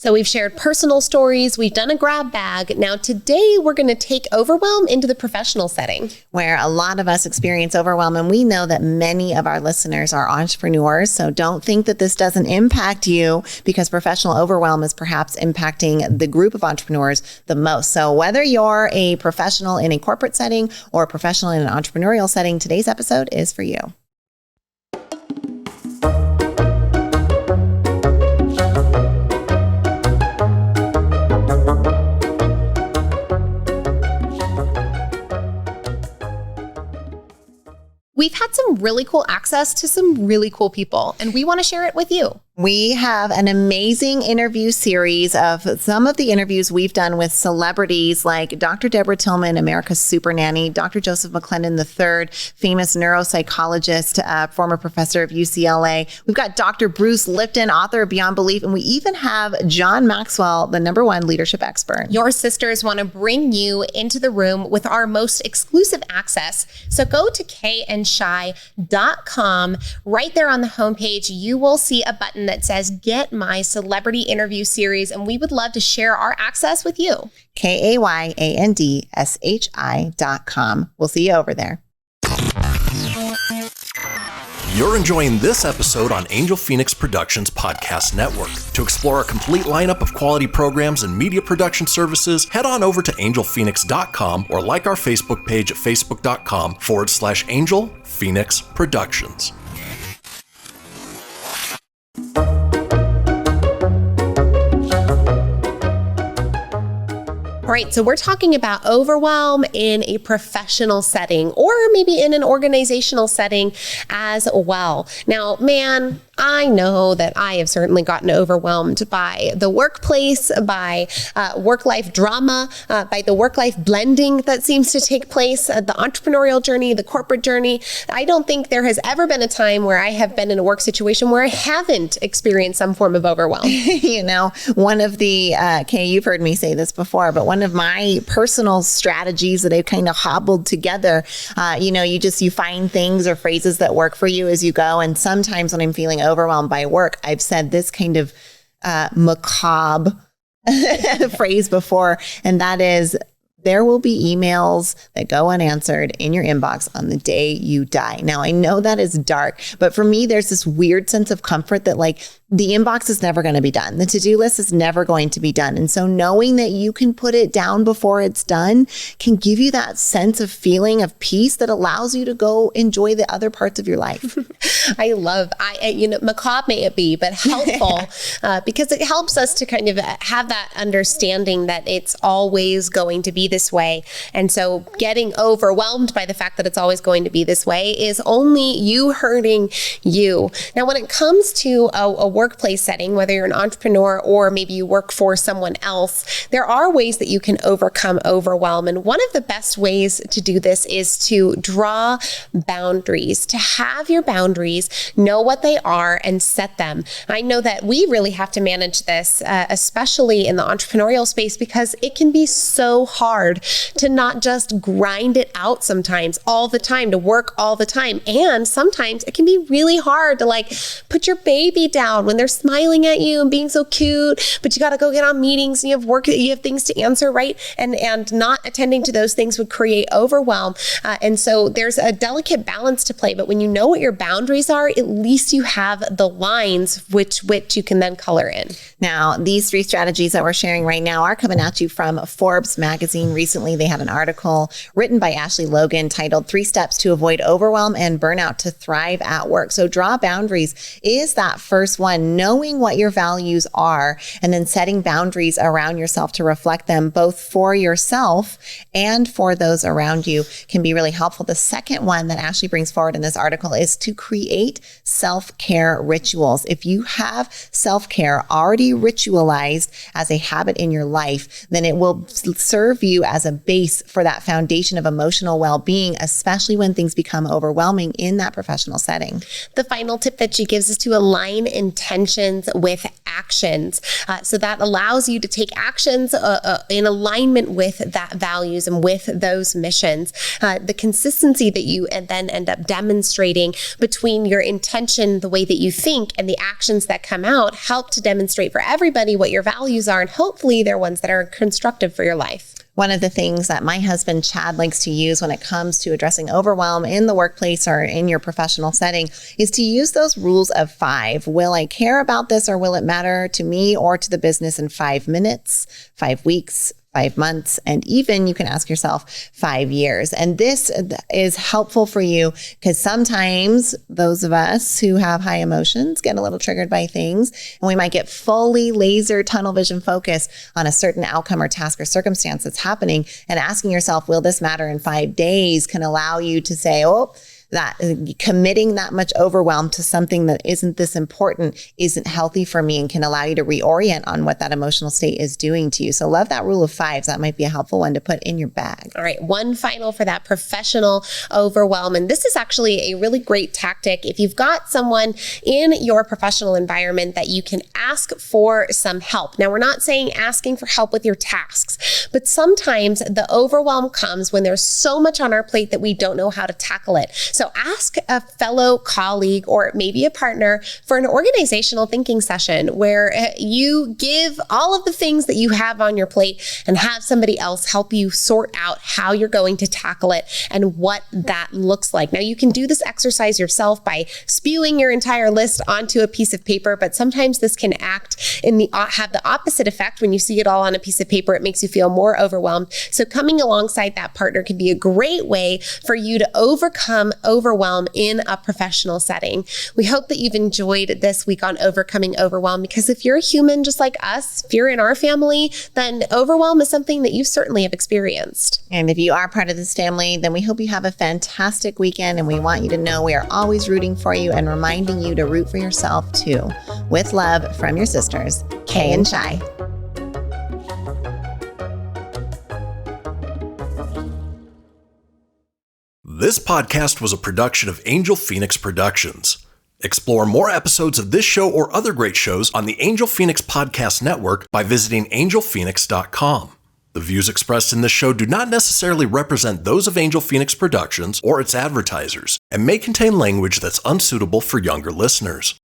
So we've shared personal stories, we've done a grab bag. Now today we're going to take overwhelm into the professional setting. Where a lot of us experience overwhelm, and we know that many of our listeners are entrepreneurs. So don't think that this doesn't impact you, because professional overwhelm is perhaps impacting the group of entrepreneurs the most. So whether you're a professional in a corporate setting or a professional in an entrepreneurial setting, today's episode is for you. We've had some really cool access to some really cool people, and we want to share it with you. We have an amazing interview series of some of the interviews we've done with celebrities like Dr. Deborah Tillman, America's Super Nanny, Dr. Joseph McClendon III, famous neuropsychologist, former professor of UCLA. We've got Dr. Bruce Lipton, author of Beyond Belief, and we even have John Maxwell, the #1 leadership expert. Your sisters want to bring you into the room with our most exclusive access. So go to kayandshy.com. Right there on the homepage, you will see a button that says Get My Celebrity Interview Series, and we would love to share our access with you. kayandshy.com. We'll see you over there. You're enjoying this episode on Angel Phoenix Productions Podcast Network. To explore a complete lineup of quality programs and media production services, head on over to angelphoenix.com or like our Facebook page at facebook.com/Angel Phoenix Productions. All right, so we're talking about overwhelm in a professional setting, or maybe in an organizational setting as well. Now, man, I know that I have certainly gotten overwhelmed by the workplace, by work-life drama, by the work-life blending that seems to take place, the entrepreneurial journey, the corporate journey. I don't think there has ever been a time where I have been in a work situation where I haven't experienced some form of overwhelm. You know, one of the, Kay, you've heard me say this before, but one of my personal strategies that I've kind of hobbled together, you find things or phrases that work for you as you go. And sometimes when I'm feeling overwhelmed by work, I've said this kind of macabre phrase before, and that is, there will be emails that go unanswered in your inbox on the day you die. Now, I know that is dark, but for me, there's this weird sense of comfort that the inbox is never going to be done. The to-do list is never going to be done. And so knowing that you can put it down before it's done can give you that sense of feeling of peace that allows you to go enjoy the other parts of your life. I love, macabre may it be, but helpful because it helps us to kind of have that understanding that it's always going to be this way. And so getting overwhelmed by the fact that it's always going to be this way is only you hurting you. Now, when it comes to a workplace setting, whether you're an entrepreneur or maybe you work for someone else, there are ways that you can overcome overwhelm. And one of the best ways to do this is to draw boundaries, to have your boundaries, know what they are, and set them. I know that we really have to manage this, especially in the entrepreneurial space, because it can be so hard to not just grind it out sometimes, all the time, to work all the time. And sometimes it can be really hard to put your baby down when they're smiling at you and being so cute, but you got to go get on meetings and you have work, you have things to answer, right? And not attending to those things would create overwhelm. And so there's a delicate balance to play, but when you know what your boundaries are, at least you have the lines which you can then color in. Now, these 3 strategies that we're sharing right now are coming at you from Forbes magazine. Recently, they had an article written by Ashley Logan titled 3 Steps to Avoid Overwhelm and Burnout to Thrive at Work. So draw boundaries is that first one. Knowing what your values are and then setting boundaries around yourself to reflect them, both for yourself and for those around you, can be really helpful. The second one that Ashley brings forward in this article is to create self-care rituals. If you have self-care already ritualized as a habit in your life, then it will serve you you as a base for that foundation of emotional well-being, especially when things become overwhelming in that professional setting. The final tip that she gives is to align intentions with actions. So that allows you to take actions in alignment with that values and with those missions. The consistency that you then end up demonstrating between your intention, the way that you think, and the actions that come out help to demonstrate for everybody what your values are, and hopefully they're ones that are constructive for your life. One of the things that my husband, Chad, likes to use when it comes to addressing overwhelm in the workplace or in your professional setting is to use those rules of 5. Will I care about this, or will it matter to me or to the business in 5 minutes, 5 weeks, 5 months, and even you can ask yourself 5 years. And this is helpful for you because sometimes those of us who have high emotions get a little triggered by things, and we might get fully laser tunnel vision focused on a certain outcome or task or circumstance that's happening, and asking yourself, will this matter in 5 days, can allow you to say, oh, that committing that much overwhelm to something that isn't this important isn't healthy for me, and can allow you to reorient on what that emotional state is doing to you. So love that rule of 5. That might be a helpful one to put in your bag. All right, one final for that professional overwhelm. And this is actually a really great tactic. If you've got someone in your professional environment that you can ask for some help. Now, we're not saying asking for help with your tasks, but sometimes the overwhelm comes when there's so much on our plate that we don't know how to tackle it. So ask a fellow colleague or maybe a partner for an organizational thinking session where you give all of the things that you have on your plate and have somebody else help you sort out how you're going to tackle it and what that looks like. Now, you can do this exercise yourself by spewing your entire list onto a piece of paper, but sometimes this can have the opposite effect. When you see it all on a piece of paper, it makes you feel more overwhelmed. So coming alongside that partner can be a great way for you to overcome overwhelm in a professional setting. We hope that you've enjoyed this week on Overcoming Overwhelm, because if you're a human just like us, if you're in our family, then overwhelm is something that you certainly have experienced. And if you are part of this family, then we hope you have a fantastic weekend, and we want you to know we are always rooting for you and reminding you to root for yourself too. With love from your sisters, Kay and Shai. This podcast was a production of Angel Phoenix Productions. Explore more episodes of this show or other great shows on the Angel Phoenix Podcast Network by visiting angelphoenix.com. The views expressed in this show do not necessarily represent those of Angel Phoenix Productions or its advertisers, and may contain language that's unsuitable for younger listeners.